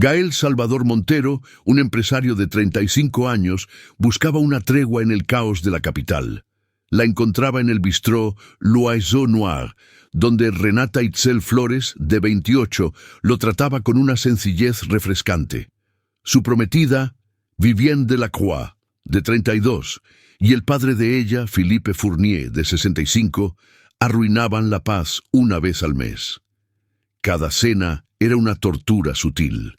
Gael Salvador Montero, un empresario de 35 años, buscaba una tregua en el caos de la capital. La encontraba en el bistró L'Oiseau Noir, donde Renata Itzel Flores, de 28, lo trataba con una sencillez refrescante. Su prometida, Vivienne Delacroix, de 32, y el padre de ella, Philippe Fournier, de 65, arruinaban la paz una vez al mes. Cada cena era una tortura sutil.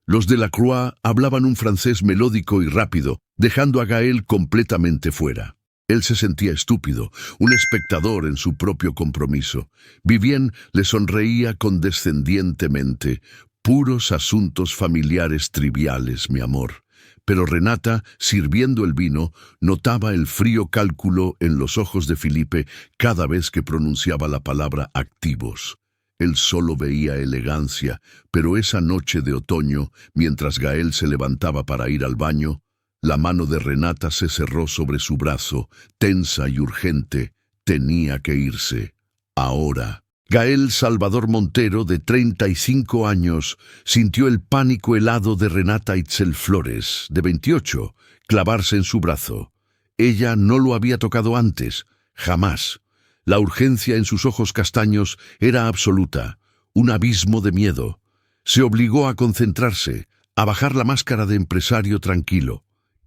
Los Delacroix hablaban un francés melódico y rápido, dejando a Gael completamente fuera. Él se sentía estúpido, un espectador en su propio compromiso. Vivienne le sonreía condescendientemente. Puros asuntos familiares triviales, mi amor. Pero Renata, sirviendo el vino, notaba el frío cálculo en los ojos de Felipe cada vez que pronunciaba la palabra activos. Él solo veía elegancia, pero esa noche de otoño, mientras Gael se levantaba para ir al baño, la mano de Renata se cerró sobre su brazo, tensa y urgente. Tenía que irse. Ahora. Gael Salvador Montero, de 35 años, sintió el pánico helado de Renata Itzel Flores, de 28, clavarse en su brazo. Ella no lo había tocado antes, jamás. La urgencia en sus ojos castaños era absoluta, un abismo de miedo. Se obligó a concentrarse, a bajar la máscara de empresario tranquilo.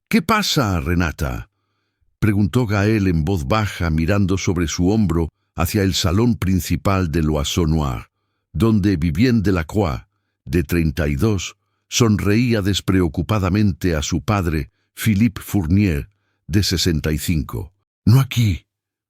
«¿Qué pasa, Renata?», preguntó Gael en voz baja, mirando sobre su hombro hacia el salón principal de L'Oiseau Noir, donde Vivienne Delacroix, de 32, sonreía despreocupadamente a su padre, Philippe Fournier, de 65. «No aquí»,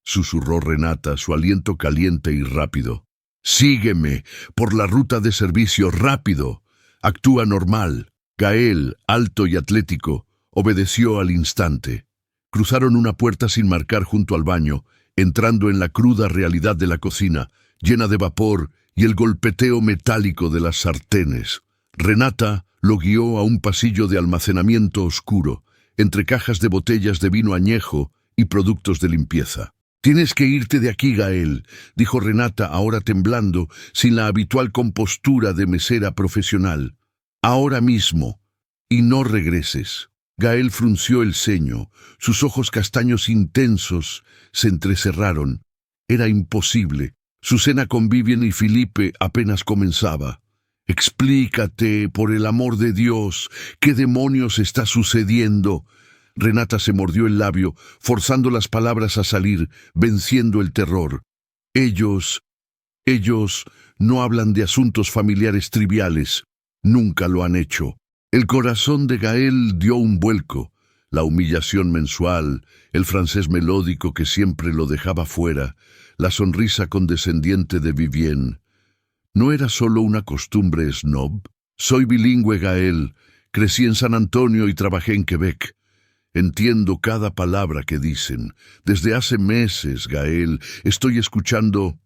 susurró Renata, su aliento caliente y rápido. «Sígueme, por la ruta de servicio, rápido. Actúa normal». Gael, alto y atlético, obedeció al instante. Cruzaron una puerta sin marcar junto al baño, entrando en la cruda realidad de la cocina, llena de vapor y el golpeteo metálico de las sartenes. Renata lo guió a un pasillo de almacenamiento oscuro, entre cajas de botellas de vino añejo y productos de limpieza. «Tienes que irte de aquí, Gael», dijo Renata, ahora temblando, sin la habitual compostura de mesera profesional. «Ahora mismo, y no regreses». Gael frunció el ceño, sus ojos castaños intensos se entrecerraron. Era imposible. Su cena con Vivienne y Felipe apenas comenzaba. «Explícate, por el amor de Dios, ¿qué demonios está sucediendo?». Renata se mordió el labio, forzando las palabras a salir, venciendo el terror. Ellos no hablan de asuntos familiares triviales. Nunca lo han hecho». El corazón de Gael dio un vuelco. La humillación mensual, el francés melódico que siempre lo dejaba fuera, la sonrisa condescendiente de Vivienne. ¿No era solo una costumbre snob? «Soy bilingüe, Gael. Crecí en San Antonio y trabajé en Quebec. Entiendo cada palabra que dicen. Desde hace meses, Gael, estoy escuchando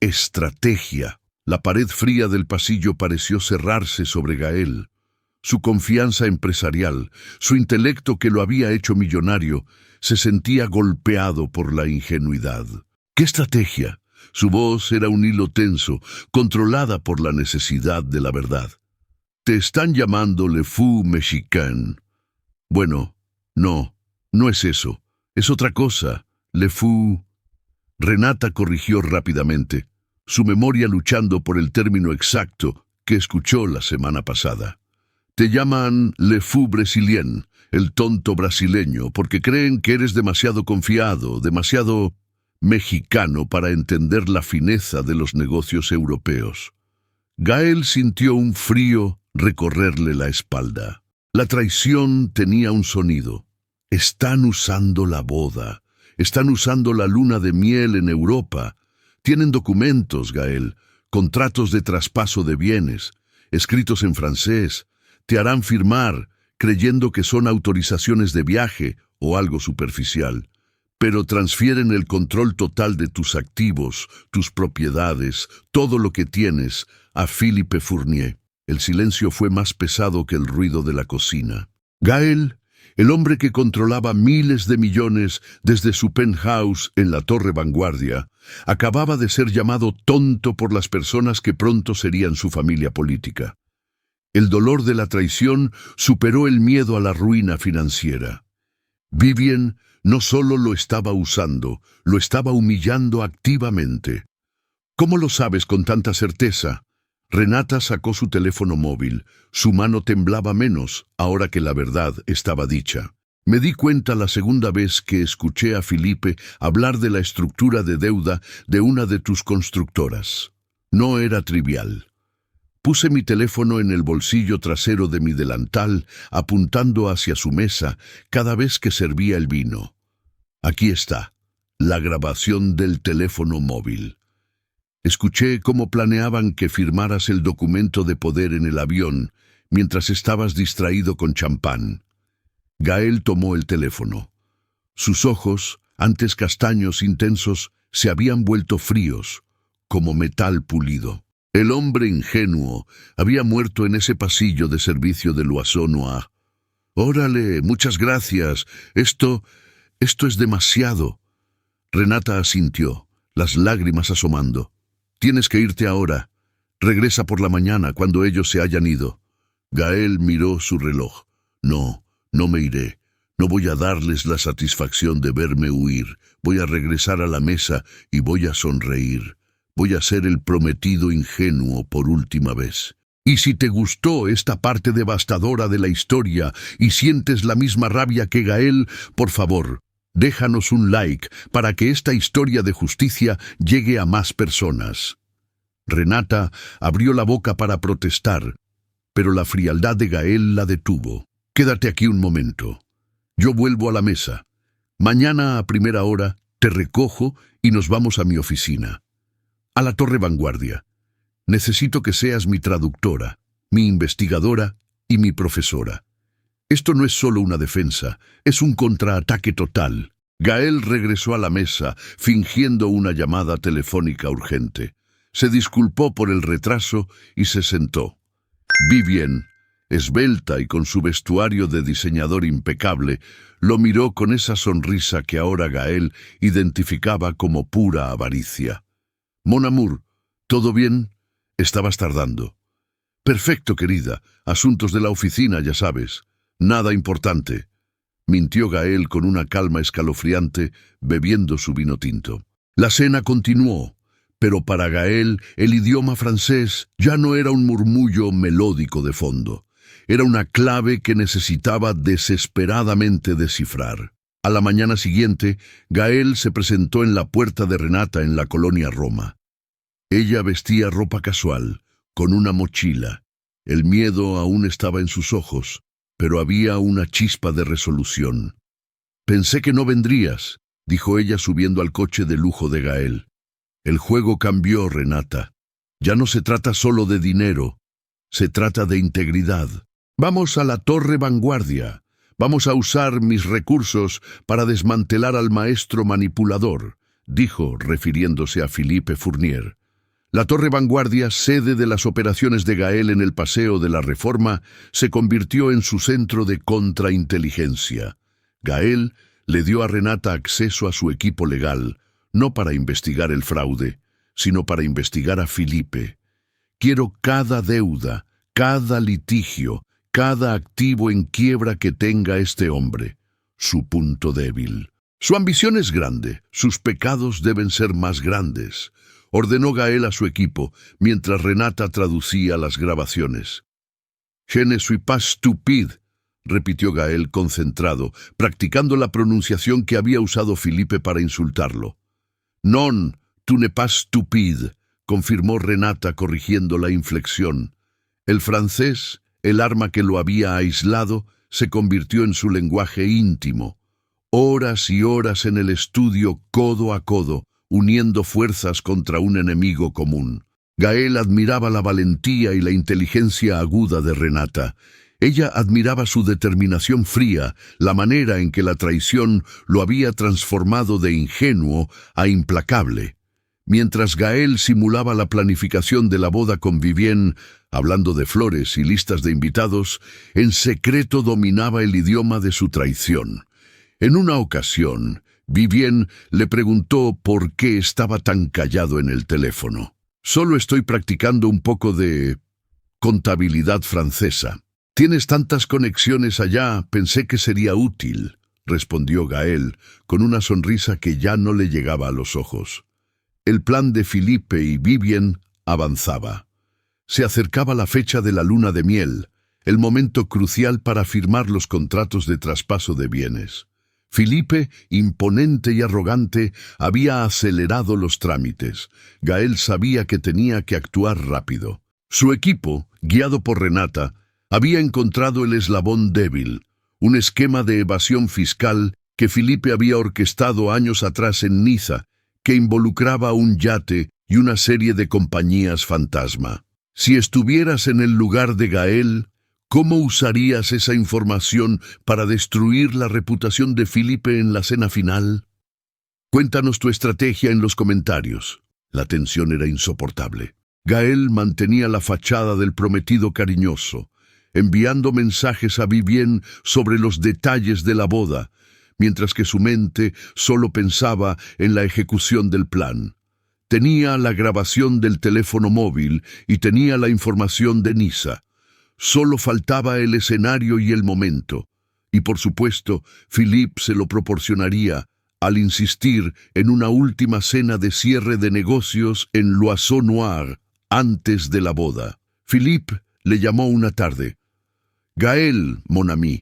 estrategia». La pared fría del pasillo pareció cerrarse sobre Gael. Su confianza empresarial, su intelecto que lo había hecho millonario, se sentía golpeado por la ingenuidad. ¿Qué estrategia? Su voz era un hilo tenso, controlada por la necesidad de la verdad. «Te están llamando Le Fou Mexicain». «Bueno, no es eso. Es otra cosa. Le Fou». Renata corrigió rápidamente, su memoria luchando por el término exacto que escuchó la semana pasada. «Te llaman Le Fou Brésilien, el tonto brasileño, porque creen que eres demasiado confiado, demasiado mexicano para entender la fineza de los negocios europeos». Gael sintió un frío recorrerle la espalda. La traición tenía un sonido. Están usando la boda. Están usando la luna de miel en Europa. Tienen documentos, Gael, contratos de traspaso de bienes, escritos en francés. Te harán firmar, creyendo que son autorizaciones de viaje o algo superficial, pero transfieren el control total de tus activos, tus propiedades, todo lo que tienes, a Philippe Fournier. El silencio fue más pesado que el ruido de la cocina. Gael, el hombre que controlaba miles de millones desde su penthouse en la Torre Vanguardia, acababa de ser llamado tonto por las personas que pronto serían su familia política. El dolor de la traición superó el miedo a la ruina financiera. Vivien no solo lo estaba usando, lo estaba humillando activamente. ¿Cómo lo sabes con tanta certeza? Renata sacó su teléfono móvil. Su mano temblaba menos, ahora que la verdad estaba dicha. Me di cuenta la segunda vez que escuché a Felipe hablar de la estructura de deuda de una de tus constructoras. No era trivial. Puse mi teléfono en el bolsillo trasero de mi delantal, apuntando hacia su mesa cada vez que servía el vino. Aquí está, la grabación del teléfono móvil. Escuché cómo planeaban que firmaras el documento de poder en el avión mientras estabas distraído con champán. Gael tomó el teléfono. Sus ojos, antes castaños intensos, se habían vuelto fríos, como metal pulido. El hombre ingenuo había muerto en ese pasillo de servicio de Loiseau Noir. «Órale, muchas gracias. Esto es demasiado». Renata asintió, las lágrimas asomando. «Tienes que irte ahora. Regresa por la mañana, cuando ellos se hayan ido». Gael miró su reloj. No me iré. No voy a darles la satisfacción de verme huir. Voy a regresar a la mesa y voy a sonreír. Voy a ser el prometido ingenuo por última vez. Y si te gustó esta parte devastadora de la historia y sientes la misma rabia que Gael, por favor, déjanos un like para que esta historia de justicia llegue a más personas. Renata abrió la boca para protestar, pero la frialdad de Gael la detuvo. Quédate aquí un momento. Yo vuelvo a la mesa. Mañana a primera hora te recojo y nos vamos a mi oficina. A la Torre Vanguardia. Necesito que seas mi traductora, mi investigadora y mi profesora. Esto no es solo una defensa, es un contraataque total. Gael regresó a la mesa, fingiendo una llamada telefónica urgente. Se disculpó por el retraso y se sentó. Vivien, esbelta y con su vestuario de diseñador impecable, lo miró con esa sonrisa que ahora Gael identificaba como pura avaricia. «Mon amour, ¿todo bien?» «Estabas tardando». «Perfecto, querida. Asuntos de la oficina, ya sabes. Nada importante», mintió Gael con una calma escalofriante, bebiendo su vino tinto. La cena continuó, pero para Gael el idioma francés ya no era un murmullo melódico de fondo. Era una clave que necesitaba desesperadamente descifrar. A la mañana siguiente, Gael se presentó en la puerta de Renata en la colonia Roma. Ella vestía ropa casual, con una mochila. El miedo aún estaba en sus ojos, pero había una chispa de resolución. «Pensé que no vendrías», dijo ella subiendo al coche de lujo de Gael. «El juego cambió, Renata. Ya no se trata solo de dinero, se trata de integridad. Vamos a la Torre Vanguardia. Vamos a usar mis recursos para desmantelar al maestro manipulador», dijo, refiriéndose a Philippe Fournier. La Torre Vanguardia, sede de las operaciones de Gael en el Paseo de la Reforma, se convirtió en su centro de contrainteligencia. Gael le dio a Renata acceso a su equipo legal, no para investigar el fraude, sino para investigar a Philippe. «Quiero cada deuda, cada litigio, cada activo en quiebra que tenga este hombre. Su punto débil. Su ambición es grande, sus pecados deben ser más grandes», ordenó Gael a su equipo, mientras Renata traducía las grabaciones. «Je ne suis pas stupide», repitió Gael concentrado, practicando la pronunciación que había usado Philippe para insultarlo. «Non, tu n'es pas stupide», confirmó Renata corrigiendo la inflexión. El francés, el arma que lo había aislado, se convirtió en su lenguaje íntimo. Horas y horas en el estudio codo a codo, uniendo fuerzas contra un enemigo común. Gael admiraba la valentía y la inteligencia aguda de Renata. Ella admiraba su determinación fría, la manera en que la traición lo había transformado de ingenuo a implacable. Mientras Gael simulaba la planificación de la boda con Vivien, hablando de flores y listas de invitados, en secreto dominaba el idioma de su traición. En una ocasión, Vivien le preguntó por qué estaba tan callado en el teléfono. «Solo estoy practicando un poco de Contabilidad francesa. Tienes tantas conexiones allá, pensé que sería útil, respondió Gael, con una sonrisa que ya no le llegaba a los ojos. El plan de Philippe y Vivien avanzaba. Se acercaba la fecha de la luna de miel, el momento crucial para firmar los contratos de traspaso de bienes. Philippe, imponente y arrogante, había acelerado los trámites. Gael sabía que tenía que actuar rápido. Su equipo, guiado por Renata, había encontrado el eslabón débil, un esquema de evasión fiscal que Philippe había orquestado años atrás en Niza, que involucraba un yate y una serie de compañías fantasma. Si estuvieras en el lugar de Gael, ¿cómo usarías esa información para destruir la reputación de Philippe en la cena final? Cuéntanos tu estrategia en los comentarios. La tensión era insoportable. Gael mantenía la fachada del prometido cariñoso, enviando mensajes a Vivien sobre los detalles de la boda, mientras que su mente solo pensaba en la ejecución del plan. Tenía la grabación del teléfono móvil y tenía la información de Niza. Solo faltaba el escenario y el momento. Y por supuesto, Philippe se lo proporcionaría al insistir en una última cena de cierre de negocios en l'Oiseau Noir antes de la boda. Philippe le llamó una tarde. «Gael, mon ami,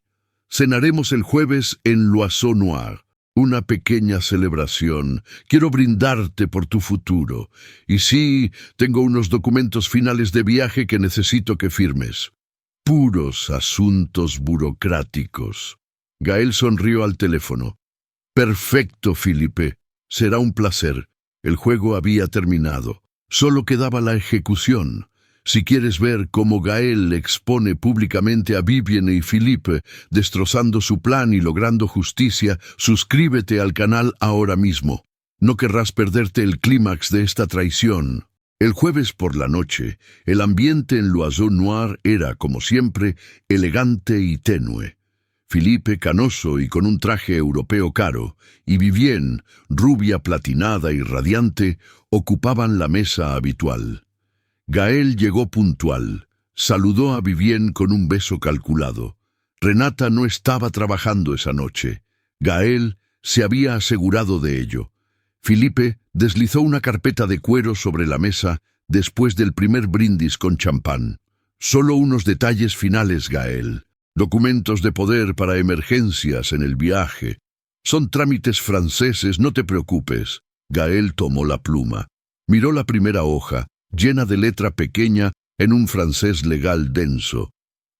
cenaremos el jueves en l'Oiseau Noir. Una pequeña celebración. Quiero brindarte por tu futuro. Y sí, tengo unos documentos finales de viaje que necesito que firmes». Puros asuntos burocráticos. Gael sonrió al teléfono. «Perfecto, Philippe. Será un placer». El juego había terminado. Solo quedaba la ejecución. Si quieres ver cómo Gael expone públicamente a Vivien y Philippe, destrozando su plan y logrando justicia, suscríbete al canal ahora mismo. No querrás perderte el clímax de esta traición. El jueves por la noche, el ambiente en l'Oiseau Noir era, como siempre, elegante y tenue. Philippe, canoso y con un traje europeo caro, y Vivien, rubia platinada y radiante, ocupaban la mesa habitual. Gael llegó puntual. Saludó a Vivien con un beso calculado. Renata no estaba trabajando esa noche. Gael se había asegurado de ello. Philippe deslizó una carpeta de cuero sobre la mesa después del primer brindis con champán. Solo unos detalles finales, Gael. Documentos de poder para emergencias en el viaje. Son trámites franceses, no te preocupes. Gael tomó la pluma. Miró la primera hoja, llena de letra pequeña en un francés legal denso.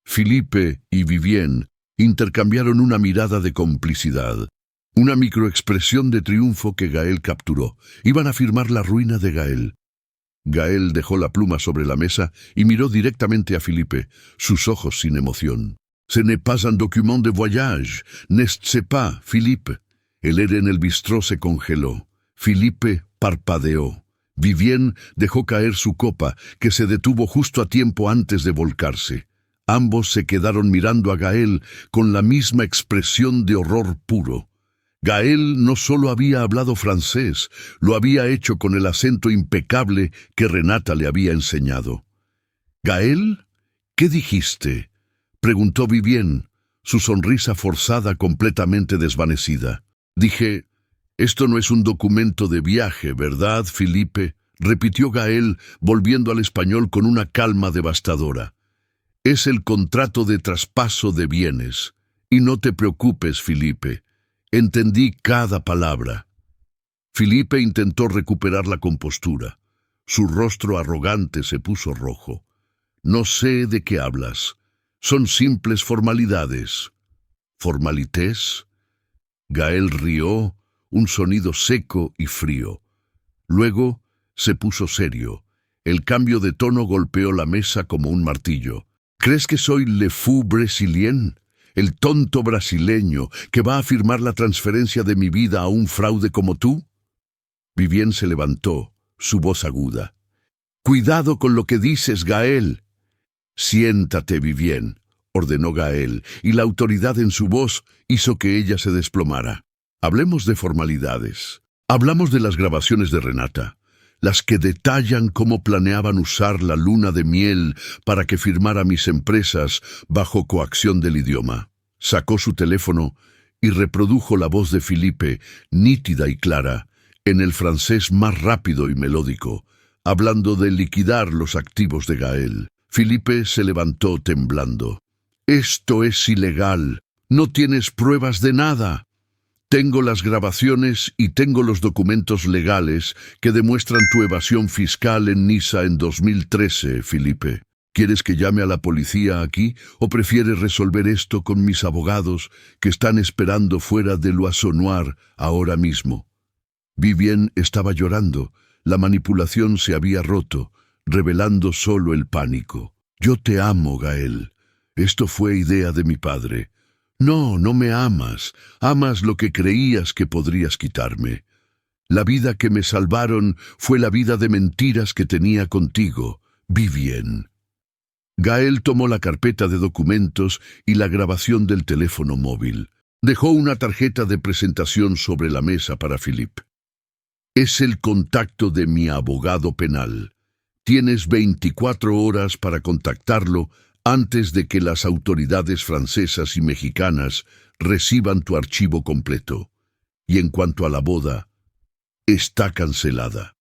Philippe y Vivien intercambiaron una mirada de complicidad. Una microexpresión de triunfo que Gael capturó. Iban a firmar la ruina de Gael. Gael dejó la pluma sobre la mesa y miró directamente a Philippe, sus ojos sin emoción. «Ce n'est pas un document de voyage, n'est-ce pas, Philippe?» El aire en el bistró se congeló. Philippe parpadeó. Vivien dejó caer su copa, que se detuvo justo a tiempo antes de volcarse. Ambos se quedaron mirando a Gael con la misma expresión de horror puro. Gael no solo había hablado francés, lo había hecho con el acento impecable que Renata le había enseñado. «¿Gael? ¿Qué dijiste?», preguntó Vivien, su sonrisa forzada completamente desvanecida. «Dije, esto no es un documento de viaje, ¿verdad, Philippe?», repitió Gael, volviendo al español con una calma devastadora. «Es el contrato de traspaso de bienes. Y no te preocupes, Philippe. Entendí cada palabra». Philippe intentó recuperar la compostura. Su rostro arrogante se puso rojo. «No sé de qué hablas. Son simples formalidades». «¿Formalités?». Gael rió, un sonido seco y frío. Luego se puso serio. El cambio de tono golpeó la mesa como un martillo. «¿Crees que soy le fou brésilien? ¿El tonto brasileño que va a firmar la transferencia de mi vida a un fraude como tú?» Vivien se levantó, su voz aguda. «Cuidado con lo que dices, Gael». «Siéntate, Vivien», ordenó Gael, y la autoridad en su voz hizo que ella se desplomara. «Hablemos de formalidades. Hablamos de las grabaciones de Renata. las que detallan cómo planeaban usar la luna de miel para que firmara mis empresas bajo coacción del idioma. Sacó su teléfono y reprodujo la voz de Philippe, nítida y clara, en el francés más rápido y melódico, hablando de liquidar los activos de Gaël. Philippe se levantó temblando. «Esto es ilegal. No tienes pruebas de nada». «Tengo las grabaciones y tengo los documentos legales que demuestran tu evasión fiscal en Niza en 2013, Philippe. ¿Quieres que llame a la policía aquí o prefieres resolver esto con mis abogados que están esperando fuera de l'Oiseau Noir ahora mismo?» Vivien estaba llorando. La manipulación se había roto, revelando solo el pánico. «Yo te amo, Gaël. Esto fue idea de mi padre». «No, no me amas. Amas lo que creías que podrías quitarme. La vida que me salvaron fue la vida de mentiras que tenía contigo. Vivien». Gaël tomó la carpeta de documentos y la grabación del teléfono móvil. Dejó una tarjeta de presentación sobre la mesa para Philippe. «Es el contacto de mi abogado penal. Tienes 24 horas para contactarlo antes de que las autoridades francesas y mexicanas reciban tu archivo completo. Y en cuanto a la boda, está cancelada».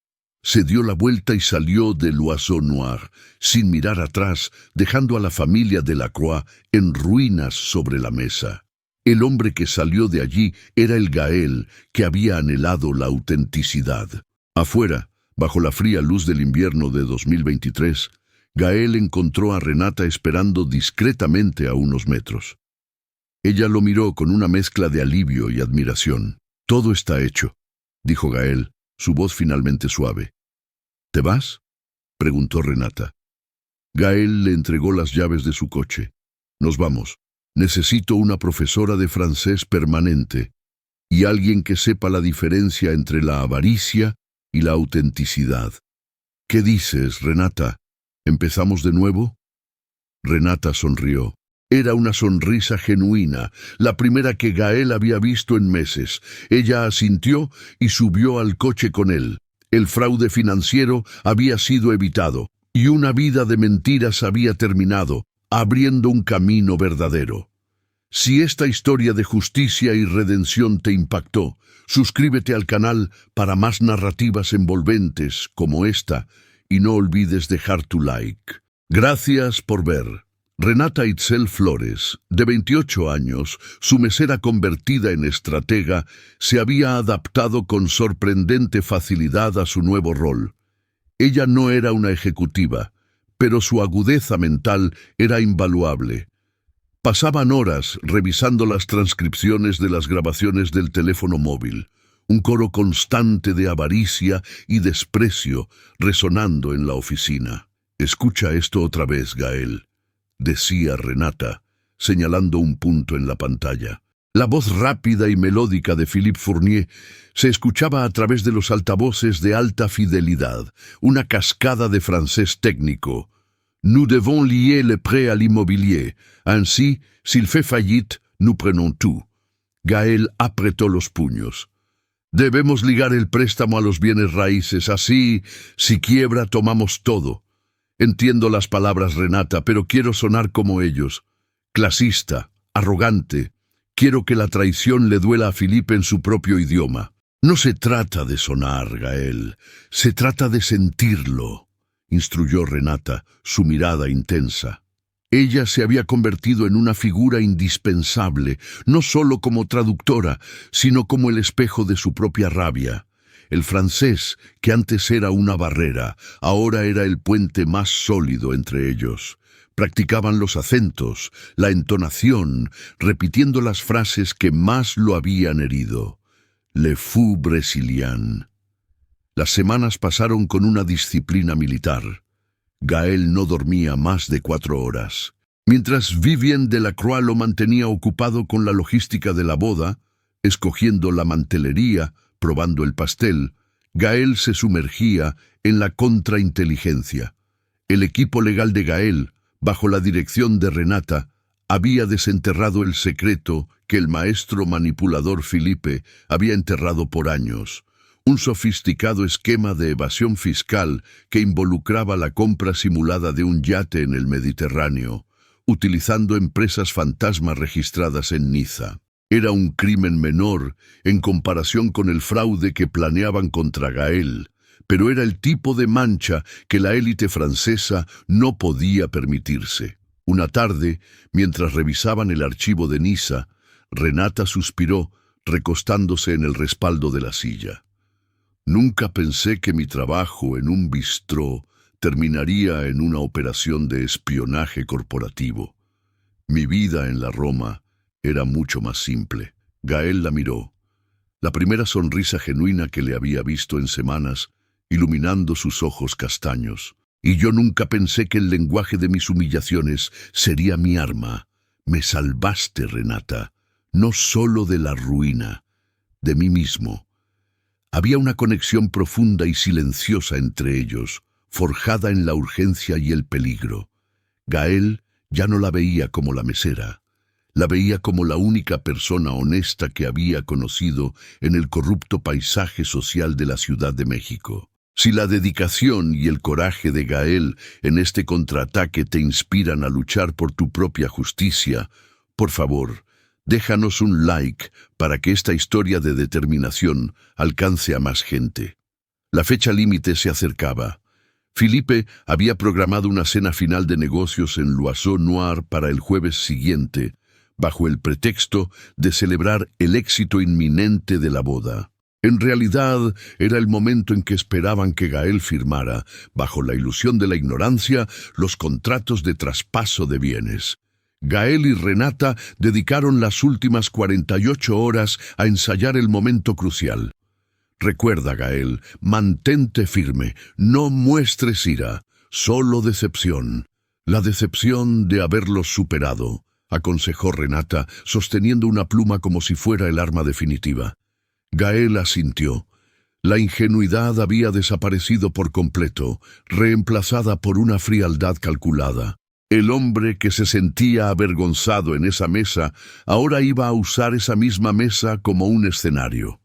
Se dio la vuelta y salió de l'Oiseau Noir, sin mirar atrás, dejando a la familia Delacroix en ruinas sobre la mesa. El hombre que salió de allí era el Gaël que había anhelado la autenticidad. Afuera, bajo la fría luz del invierno de 2023, Gaël encontró a Renata esperando discretamente a unos metros. Ella lo miró con una mezcla de alivio y admiración. «Todo está hecho», dijo Gaël, su voz finalmente suave. «¿Te vas?», preguntó Renata. Gaël le entregó las llaves de su coche. «Nos vamos. Necesito una profesora de francés permanente y alguien que sepa la diferencia entre la avaricia y la autenticidad». «¿Qué dices, Renata? ¿Empezamos de nuevo?». Renata sonrió. Era una sonrisa genuina, la primera que Gaël había visto en meses. Ella asintió y subió al coche con él. El fraude financiero había sido evitado y una vida de mentiras había terminado, abriendo un camino verdadero. Si esta historia de justicia y redención te impactó, suscríbete al canal para más narrativas envolventes como esta y no olvides dejar tu like. Gracias por ver. Renata Itzel Flores, de 28 años, su mesera convertida en estratega, se había adaptado con sorprendente facilidad a su nuevo rol. Ella no era una ejecutiva, pero su agudeza mental era invaluable. Pasaban horas revisando las transcripciones de las grabaciones del teléfono móvil, un coro constante de avaricia y desprecio resonando en la oficina. «Escucha esto otra vez, Gaël», decía Renata, señalando un punto en la pantalla. La voz rápida y melódica de Philippe Fournier se escuchaba a través de los altavoces de alta fidelidad, una cascada de francés técnico. «Nous devons lier le prêt à l'immobilier. Ainsi, s'il fait faillite, nous prenons tout». Gaël apretó los puños. «Debemos ligar el préstamo a los bienes raíces. Así, si quiebra, tomamos todo». Entiendo las palabras, Renata, pero quiero sonar como ellos. Clasista, arrogante. Quiero que la traición le duela a Philippe en su propio idioma. No se trata de sonar, Gaël. Se trata de sentirlo, instruyó Renata, su mirada intensa. Ella se había convertido en una figura indispensable, no solo como traductora, sino como el espejo de su propia rabia. El francés, que antes era una barrera, ahora era el puente más sólido entre ellos. Practicaban los acentos, la entonación, repitiendo las frases que más lo habían herido. Le fou brésilien. Las semanas pasaron con una disciplina militar. Gaël no dormía más de 4 horas. Mientras Vivien Delacroix lo mantenía ocupado con la logística de la boda, escogiendo la mantelería, probando el pastel, Gaël se sumergía en la contrainteligencia. El equipo legal de Gaël, bajo la dirección de Renata, había desenterrado el secreto que el maestro manipulador Philippe había enterrado por años. un sofisticado esquema de evasión fiscal que involucraba la compra simulada de un yate en el Mediterráneo, utilizando empresas fantasma registradas en Niza. Era un crimen menor en comparación con el fraude que planeaban contra Gael, pero era el tipo de mancha que la élite francesa no podía permitirse. Una tarde, mientras revisaban el archivo de Niza, Renata suspiró, recostándose en el respaldo de la silla. Nunca pensé que mi trabajo en un bistró terminaría en una operación de espionaje corporativo. Mi vida en la Roma era mucho más simple. Gael la miró. La primera sonrisa genuina que le había visto en semanas, iluminando sus ojos castaños. Y yo nunca pensé que el lenguaje de mis humillaciones sería mi arma. Me salvaste, Renata, no solo de la ruina, de mí mismo. Había una conexión profunda y silenciosa entre ellos, forjada en la urgencia y el peligro. Gael ya no la veía como la mesera. La veía como la única persona honesta que había conocido en el corrupto paisaje social de la Ciudad de México. Si la dedicación y el coraje de Gael en este contraataque te inspiran a luchar por tu propia justicia, por favor, déjanos un like para que esta historia de determinación alcance a más gente. La fecha límite se acercaba. Philippe había programado una cena final de negocios en L'Oiseau Noir para el jueves siguiente, bajo el pretexto de celebrar el éxito inminente de la boda. En realidad, era el momento en que esperaban que Gael firmara, bajo la ilusión de la ignorancia, los contratos de traspaso de bienes. Gael y Renata dedicaron las últimas 48 horas a ensayar el momento crucial. Recuerda, Gael, mantente firme, no muestres ira, solo decepción. La decepción de haberlos superado, aconsejó Renata, sosteniendo una pluma como si fuera el arma definitiva. Gael asintió. La ingenuidad había desaparecido por completo, reemplazada por una frialdad calculada. El hombre que se sentía avergonzado en esa mesa ahora iba a usar esa misma mesa como un escenario.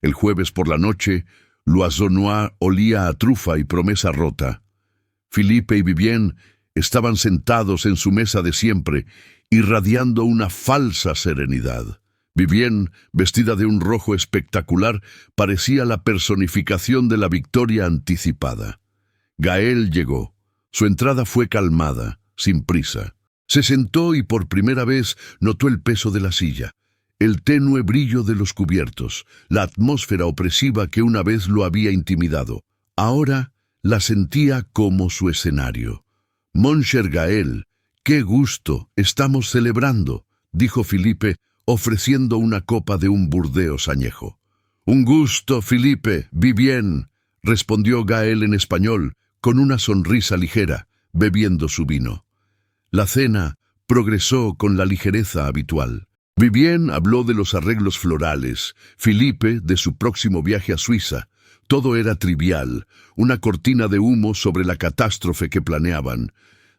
El jueves por la noche, L'Oiseau Noir olía a trufa y promesa rota. Philippe y Vivienne estaban sentados en su mesa de siempre, irradiando una falsa serenidad. Vivienne, vestida de un rojo espectacular, parecía la personificación de la victoria anticipada. Gael llegó. Su entrada fue calmada, sin prisa. Se sentó y por primera vez notó el peso de la silla, el tenue brillo de los cubiertos, la atmósfera opresiva que una vez lo había intimidado. Ahora la sentía como su escenario. «Mon cher Gael, qué gusto, estamos celebrando», dijo Philippe, ofreciendo una copa de un Burdeos añejo. «Un gusto, Philippe, Vivienne», respondió Gael en español, con una sonrisa ligera, bebiendo su vino. La cena progresó con la ligereza habitual. Vivienne habló de los arreglos florales, Philippe de su próximo viaje a Suiza. Todo era trivial, una cortina de humo sobre la catástrofe que planeaban.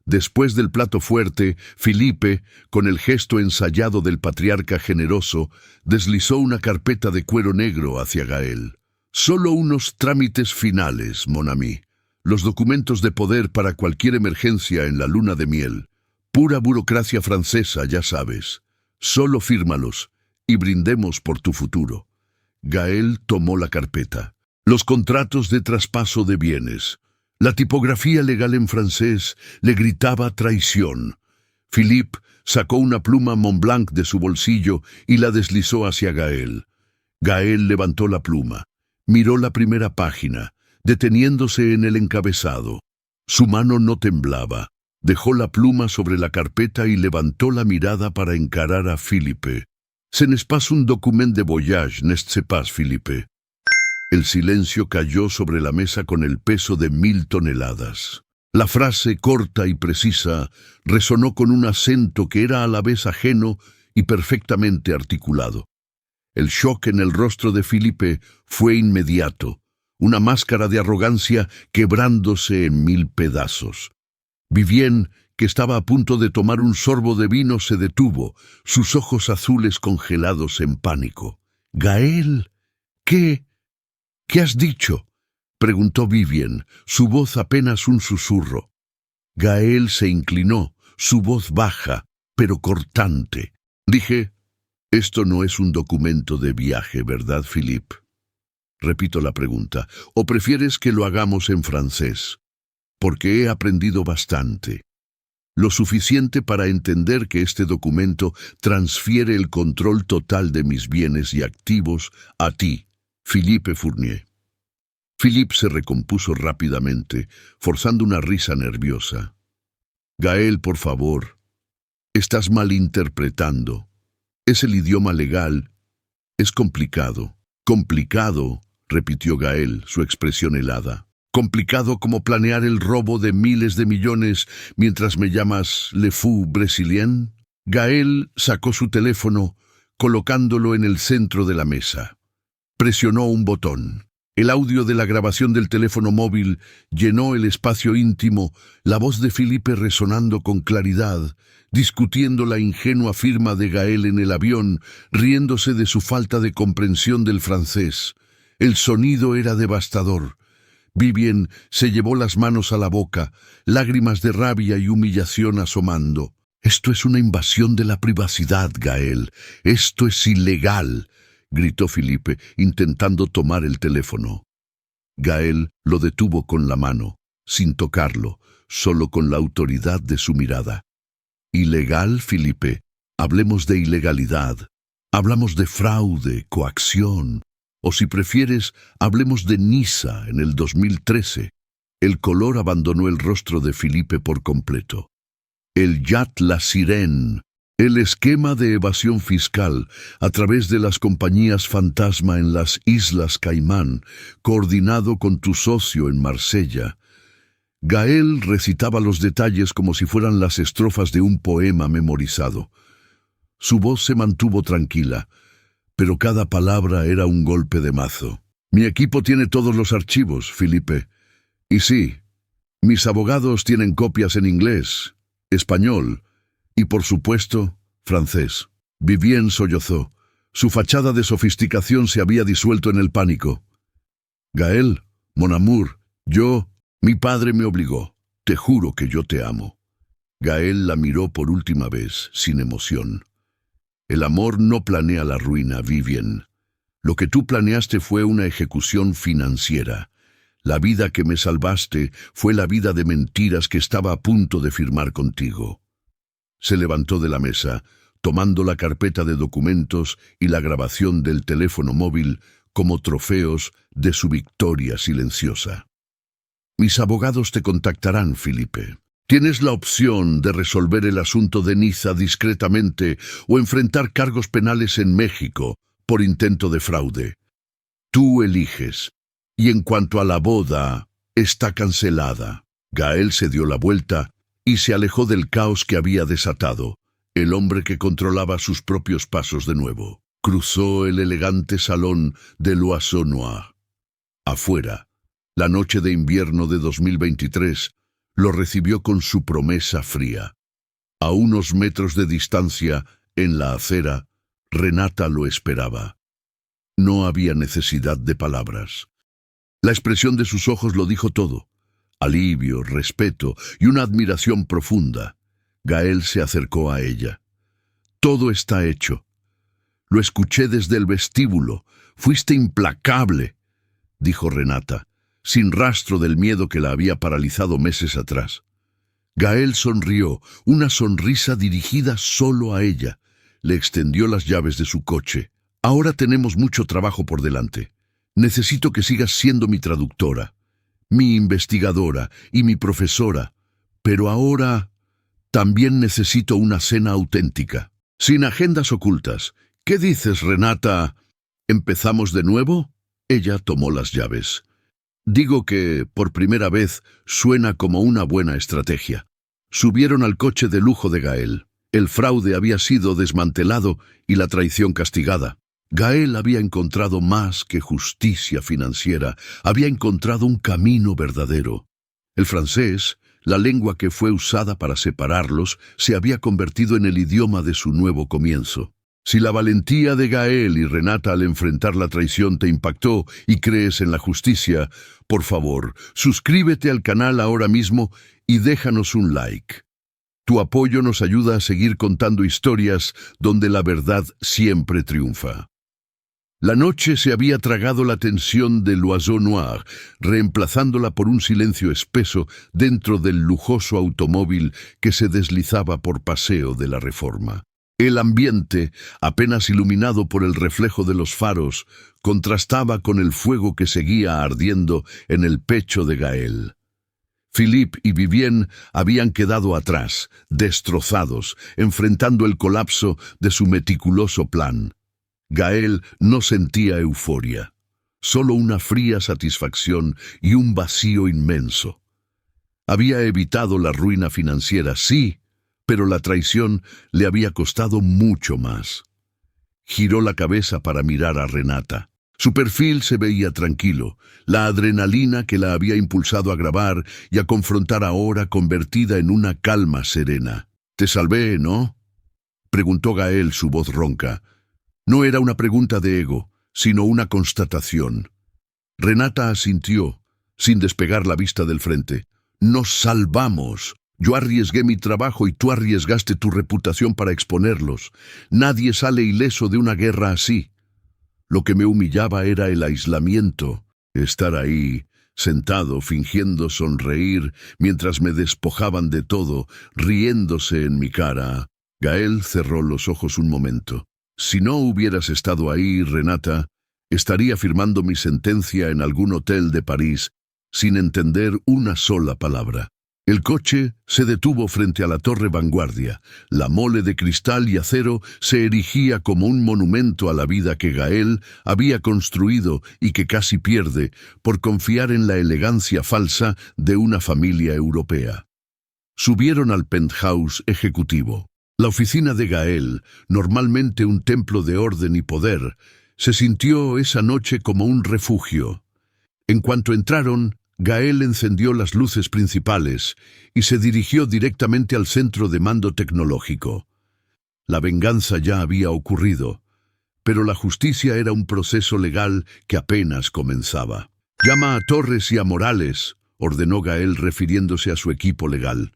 Después del plato fuerte, Philippe, con el gesto ensayado del patriarca generoso, deslizó una carpeta de cuero negro hacia Gael. «Solo unos trámites finales, mon ami. Los documentos de poder para cualquier emergencia en la luna de miel. Pura burocracia francesa, ya sabes. Solo fírmalos y brindemos por tu futuro». Gael tomó la carpeta. Los contratos de traspaso de bienes. La tipografía legal en francés le gritaba traición. Philippe sacó una pluma Montblanc de su bolsillo y la deslizó hacia Gael. Gael levantó la pluma. Miró la primera página, deteniéndose en el encabezado. Su mano no temblaba. Dejó la pluma sobre la carpeta y levantó la mirada para encarar a Philippe. «Ce n'est pas un document de voyage, n'est-ce pas, Philippe?» El silencio cayó sobre la mesa con el peso de 1000 toneladas. La frase corta y precisa resonó con un acento que era a la vez ajeno y perfectamente articulado. El shock en el rostro de Philippe fue inmediato, una máscara de arrogancia quebrándose en 1000 pedazos. Vivienne, que estaba a punto de tomar un sorbo de vino, se detuvo, sus ojos azules congelados en pánico. «Gael, ¿qué?» ¿Qué has dicho?, preguntó Vivien, su voz apenas un susurro. Gael se inclinó, su voz baja, pero cortante. Dije: «Esto no es un documento de viaje, ¿verdad, Philippe?» Repito la pregunta. ¿O prefieres que lo hagamos en francés? Porque he aprendido bastante. Lo suficiente para entender que este documento transfiere el control total de mis bienes y activos a ti, Philippe Fournier. Philippe se recompuso rápidamente, forzando una risa nerviosa. Gael, por favor, estás malinterpretando. Es el idioma legal. Es complicado. Complicado, repitió Gael, su expresión helada. Complicado como planear el robo de miles de millones mientras me llamas Le Fou Brésilien. Gael sacó su teléfono, colocándolo en el centro de la mesa. Presionó un botón. El audio de la grabación del teléfono móvil llenó el espacio íntimo, la voz de Philippe resonando con claridad, discutiendo la ingenua firma de Gael en el avión, riéndose de su falta de comprensión del francés. El sonido era devastador. Vivien se llevó las manos a la boca, lágrimas de rabia y humillación asomando. «Esto es una invasión de la privacidad, Gael. Esto es ilegal», gritó Philippe, intentando tomar el teléfono. Gael lo detuvo con la mano, sin tocarlo, solo con la autoridad de su mirada. «¿Ilegal, Philippe? Hablemos de ilegalidad. Hablamos de fraude, coacción. O si prefieres, hablemos de Niza en el 2013. El color abandonó el rostro de Philippe por completo. El Yat La Sirène, el esquema de evasión fiscal a través de las compañías fantasma en las Islas Caimán, coordinado con tu socio en Marsella. Gael recitaba los detalles como si fueran las estrofas de un poema memorizado. Su voz se mantuvo tranquila, pero cada palabra era un golpe de mazo. Mi equipo tiene todos los archivos, Philippe. Y sí, mis abogados tienen copias en inglés, español y, por supuesto, francés. Vivien sollozó. Su fachada de sofisticación se había disuelto en el pánico. Gael, mon amour, mi padre me obligó. Te juro que yo te amo. Gael la miró por última vez, sin emoción. El amor no planea la ruina, Vivien. Lo que tú planeaste fue una ejecución financiera. La vida que me salvaste fue la vida de mentiras que estaba a punto de firmar contigo. Se levantó de la mesa, tomando la carpeta de documentos y la grabación del teléfono móvil como trofeos de su victoria silenciosa. Mis abogados te contactarán, Philippe. Tienes la opción de resolver el asunto de Niza discretamente o enfrentar cargos penales en México por intento de fraude. Tú eliges. Y en cuanto a la boda, está cancelada. Gael se dio la vuelta y se alejó del caos que había desatado, el hombre que controlaba sus propios pasos de nuevo. Cruzó el elegante salón de l'Oiseau Noir. Afuera, la noche de invierno de 2023, lo recibió con su promesa fría. A unos metros de distancia, en la acera, Renata lo esperaba. No había necesidad de palabras. La expresión de sus ojos lo dijo todo. Alivio, respeto y una admiración profunda. Gael se acercó a ella. Todo está hecho. Lo escuché desde el vestíbulo. Fuiste implacable, dijo Renata, sin rastro del miedo que la había paralizado meses atrás. Gael sonrió, una sonrisa dirigida solo a ella. Le extendió las llaves de su coche. Ahora tenemos mucho trabajo por delante. Necesito que sigas siendo mi traductora, mi investigadora y mi profesora, pero ahora también necesito una cena auténtica, sin agendas ocultas. ¿Qué dices, Renata? ¿Empezamos de nuevo? Ella tomó las llaves. Digo que, por primera vez, suena como una buena estrategia. Subieron al coche de lujo de Gael. El fraude había sido desmantelado y la traición castigada. Gael había encontrado más que justicia financiera, había encontrado un camino verdadero. El francés, la lengua que fue usada para separarlos, se había convertido en el idioma de su nuevo comienzo. Si la valentía de Gael y Renata al enfrentar la traición te impactó y crees en la justicia, por favor, suscríbete al canal ahora mismo y déjanos un like. Tu apoyo nos ayuda a seguir contando historias donde la verdad siempre triunfa. La noche se había tragado la tensión de l'Oiseau Noir, reemplazándola por un silencio espeso dentro del lujoso automóvil que se deslizaba por Paseo de la Reforma. El ambiente, apenas iluminado por el reflejo de los faros, contrastaba con el fuego que seguía ardiendo en el pecho de Gael. Philippe y Vivien habían quedado atrás, destrozados, enfrentando el colapso de su meticuloso plan. Gael no sentía euforia, solo una fría satisfacción y un vacío inmenso. Había evitado la ruina financiera, sí, pero la traición le había costado mucho más. Giró la cabeza para mirar a Renata. Su perfil se veía tranquilo, la adrenalina que la había impulsado a grabar y a confrontar ahora convertida en una calma serena. «Te salvé, ¿no?», preguntó Gael, su voz ronca. No era una pregunta de ego, sino una constatación. Renata asintió, sin despegar la vista del frente. «Nos salvamos. Yo arriesgué mi trabajo y tú arriesgaste tu reputación para exponerlos. Nadie sale ileso de una guerra así». Lo que me humillaba era el aislamiento, estar ahí, sentado, fingiendo sonreír, mientras me despojaban de todo, riéndose en mi cara. Gael cerró los ojos un momento. «Si no hubieras estado ahí, Renata, estaría firmando mi sentencia en algún hotel de París, sin entender una sola palabra». El coche se detuvo frente a la Torre Vanguardia. La mole de cristal y acero se erigía como un monumento a la vida que Gael había construido y que casi pierde por confiar en la elegancia falsa de una familia europea. Subieron al penthouse ejecutivo. La oficina de Gael, normalmente un templo de orden y poder, se sintió esa noche como un refugio. En cuanto entraron, Gael encendió las luces principales y se dirigió directamente al centro de mando tecnológico. La venganza ya había ocurrido, pero la justicia era un proceso legal que apenas comenzaba. «Llama a Torres y a Morales», ordenó Gael refiriéndose a su equipo legal.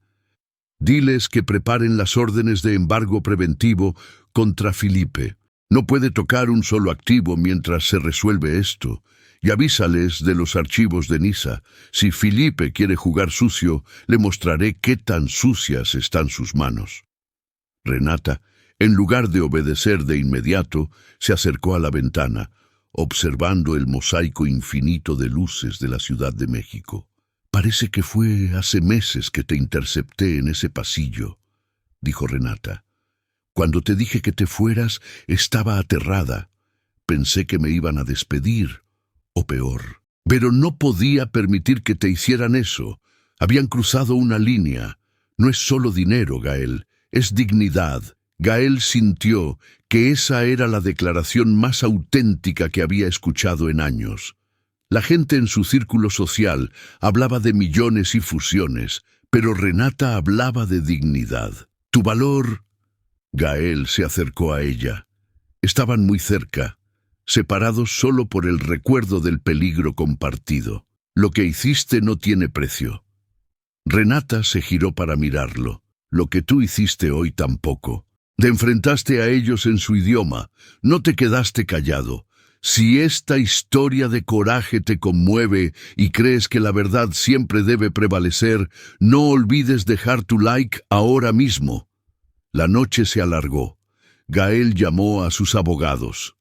«Diles que preparen las órdenes de embargo preventivo contra Philippe. No puede tocar un solo activo mientras se resuelve esto. Y avísales de los archivos de Niza. Si Philippe quiere jugar sucio, le mostraré qué tan sucias están sus manos». Renata, en lugar de obedecer de inmediato, se acercó a la ventana, observando el mosaico infinito de luces de la Ciudad de México. «Parece que fue hace meses que te intercepté en ese pasillo», dijo Renata. «Cuando te dije que te fueras, estaba aterrada. Pensé que me iban a despedir. O peor. Pero no podía permitir que te hicieran eso. Habían cruzado una línea. No es solo dinero, Gael, es dignidad». Gael sintió que esa era la declaración más auténtica que había escuchado en años. La gente en su círculo social hablaba de millones y fusiones, pero Renata hablaba de dignidad. «Tu valor...» Gael se acercó a ella. Estaban muy cerca, separados solo por el recuerdo del peligro compartido. «Lo que hiciste no tiene precio». Renata se giró para mirarlo. «Lo que tú hiciste hoy tampoco. Te enfrentaste a ellos en su idioma, no te quedaste callado. Si esta historia de coraje te conmueve y crees que la verdad siempre debe prevalecer, no olvides dejar tu like ahora mismo». La noche se alargó. Gael llamó a sus abogados.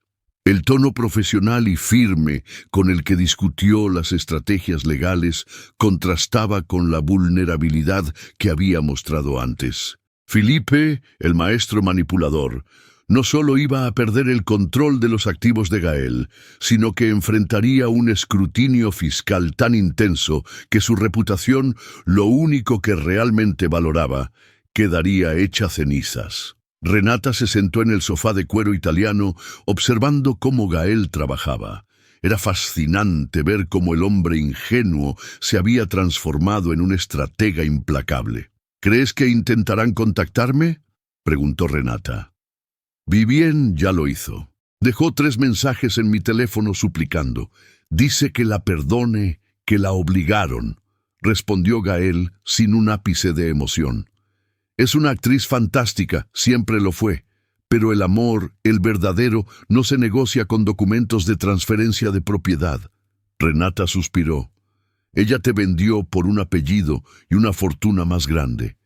El tono profesional y firme con el que discutió las estrategias legales contrastaba con la vulnerabilidad que había mostrado antes. Philippe, el maestro manipulador, no solo iba a perder el control de los activos de Gael, sino que enfrentaría un escrutinio fiscal tan intenso que su reputación, lo único que realmente valoraba, quedaría hecha cenizas. Renata se sentó en el sofá de cuero italiano, observando cómo Gael trabajaba. Era fascinante ver cómo el hombre ingenuo se había transformado en un estratega implacable. «¿Crees que intentarán contactarme?», preguntó Renata. Vivien ya lo hizo. Dejó 3 mensajes en mi teléfono suplicando. Dice que la perdone, que la obligaron, respondió Gael sin un ápice de emoción. Es una actriz fantástica, siempre lo fue, pero el amor, el verdadero, no se negocia con documentos de transferencia de propiedad. Renata suspiró. Ella te vendió por un apellido y una fortuna más grande.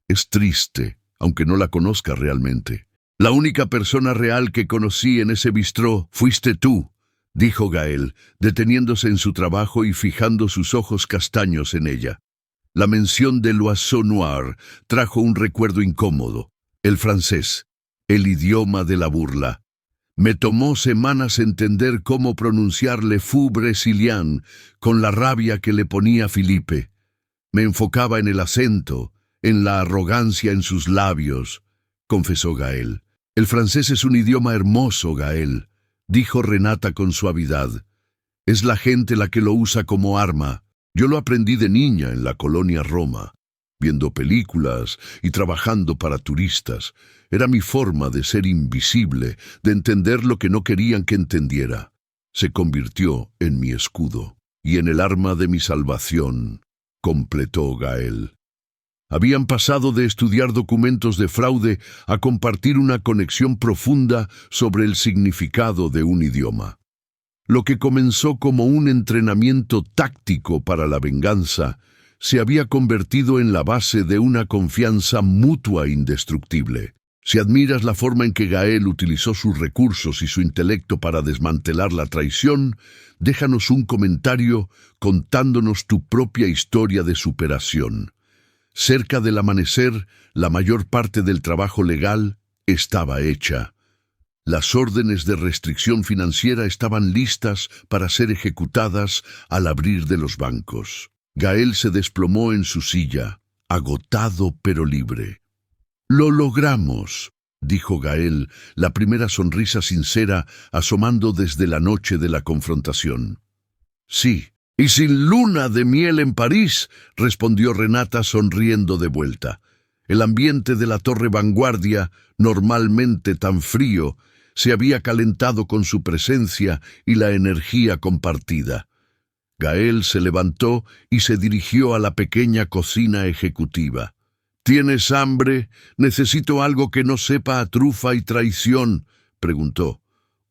Es triste, aunque no la conozca realmente. La única persona real que conocí en ese bistró fuiste tú, dijo Gael, deteniéndose en su trabajo y fijando sus ojos castaños en ella. La mención de l'Oiseau Noir trajo un recuerdo incómodo. El francés, el idioma de la burla. Me tomó semanas entender cómo pronunciar le fou brésilien con la rabia que le ponía Felipe. Me enfocaba en el acento, en la arrogancia en sus labios, confesó Gael. El francés es un idioma hermoso, Gael, dijo Renata con suavidad. Es la gente la que lo usa como arma. Yo lo aprendí de niña en la colonia Roma, viendo películas y trabajando para turistas. Era mi forma de ser invisible, de entender lo que no querían que entendiera. Se convirtió en mi escudo y en el arma de mi salvación, completó Gael. Habían pasado de estudiar documentos de fraude a compartir una conexión profunda sobre el significado de un idioma. Lo que comenzó como un entrenamiento táctico para la venganza se había convertido en la base de una confianza mutua indestructible. Si admiras la forma en que Gael utilizó sus recursos y su intelecto para desmantelar la traición, déjanos un comentario contándonos tu propia historia de superación. Cerca del amanecer, la mayor parte del trabajo legal estaba hecha. Las órdenes de restricción financiera estaban listas para ser ejecutadas al abrir de los bancos. Gael se desplomó en su silla, agotado pero libre. «Lo logramos», dijo Gael, la primera sonrisa sincera asomando desde la noche de la confrontación. «Sí, y sin luna de miel en París», respondió Renata sonriendo de vuelta. El ambiente de la Torre Vanguardia, normalmente tan frío, se había calentado con su presencia y la energía compartida. Gael se levantó y se dirigió a la pequeña cocina ejecutiva. «¿Tienes hambre? Necesito algo que no sepa a trufa y traición», preguntó.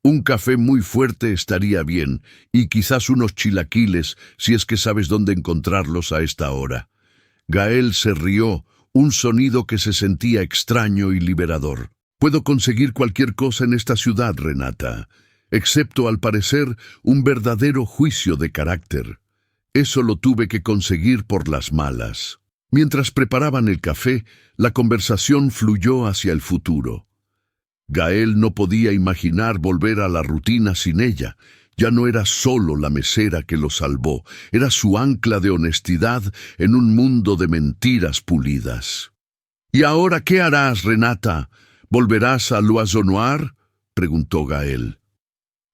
«Un café muy fuerte estaría bien, y quizás unos chilaquiles, si es que sabes dónde encontrarlos a esta hora». Gael se rió, un sonido que se sentía extraño y liberador. «Puedo conseguir cualquier cosa en esta ciudad, Renata, excepto, al parecer, un verdadero juicio de carácter. Eso lo tuve que conseguir por las malas». Mientras preparaban el café, la conversación fluyó hacia el futuro. Gael no podía imaginar volver a la rutina sin ella. Ya no era solo la mesera que lo salvó, era su ancla de honestidad en un mundo de mentiras pulidas. «¿Y ahora qué harás, Renata? ¿Volverás a l'Oiseau Noir?», preguntó Gael.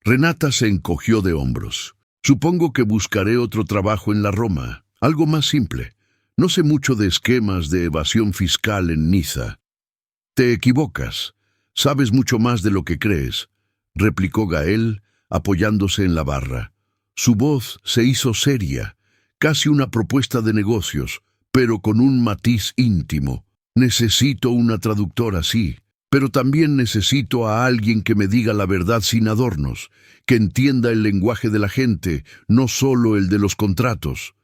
Renata se encogió de hombros. «Supongo que buscaré otro trabajo en la Roma, algo más simple. No sé mucho de esquemas de evasión fiscal en Niza». «Te equivocas. Sabes mucho más de lo que crees», replicó Gael, apoyándose en la barra. Su voz se hizo seria, casi una propuesta de negocios, pero con un matiz íntimo. «Necesito una traductora, sí, pero también necesito a alguien que me diga la verdad sin adornos, que entienda el lenguaje de la gente, no solo el de los contratos».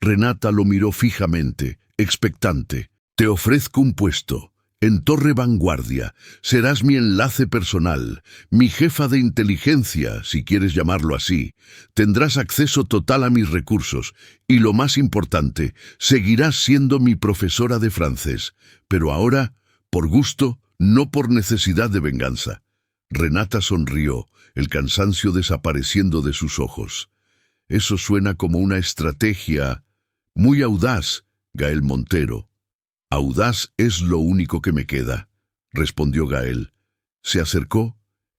Renata lo miró fijamente, expectante. «Te ofrezco un puesto. En Torre Vanguardia. Serás mi enlace personal, mi jefa de inteligencia, si quieres llamarlo así. Tendrás acceso total a mis recursos. Y lo más importante, seguirás siendo mi profesora de francés. Pero ahora, por gusto, no por necesidad de venganza». Renata sonrió, el cansancio desapareciendo de sus ojos. «Eso suena como una estrategia muy audaz, Gael Montero». «Audaz es lo único que me queda», respondió Gael. Se acercó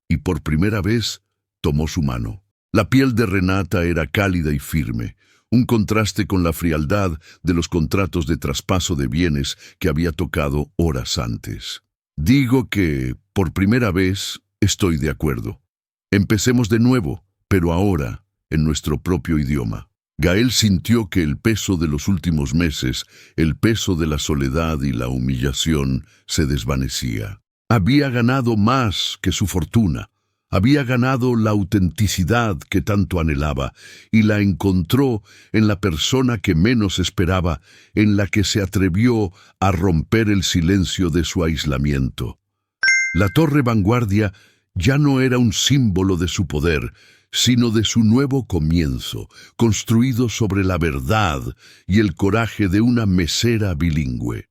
y por primera vez tomó su mano. La piel de Renata era cálida y firme, un contraste con la frialdad de los contratos de traspaso de bienes que había tocado horas antes. Digo que, por primera vez, estoy de acuerdo. Empecemos de nuevo, pero ahora, en nuestro propio idioma. Gael sintió que el peso de los últimos meses, el peso de la soledad y la humillación, se desvanecía. Había ganado más que su fortuna. Había ganado la autenticidad que tanto anhelaba y la encontró en la persona que menos esperaba, en la que se atrevió a romper el silencio de su aislamiento. La Torre Vanguardia ya no era un símbolo de su poder, sino de su nuevo comienzo, construido sobre la verdad y el coraje de una mesera bilingüe.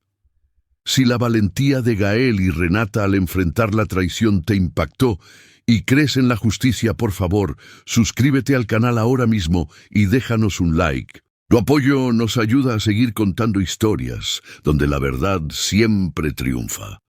Si la valentía de Gael y Renata al enfrentar la traición te impactó y crees en la justicia, por favor, suscríbete al canal ahora mismo y déjanos un like. Tu apoyo nos ayuda a seguir contando historias donde la verdad siempre triunfa.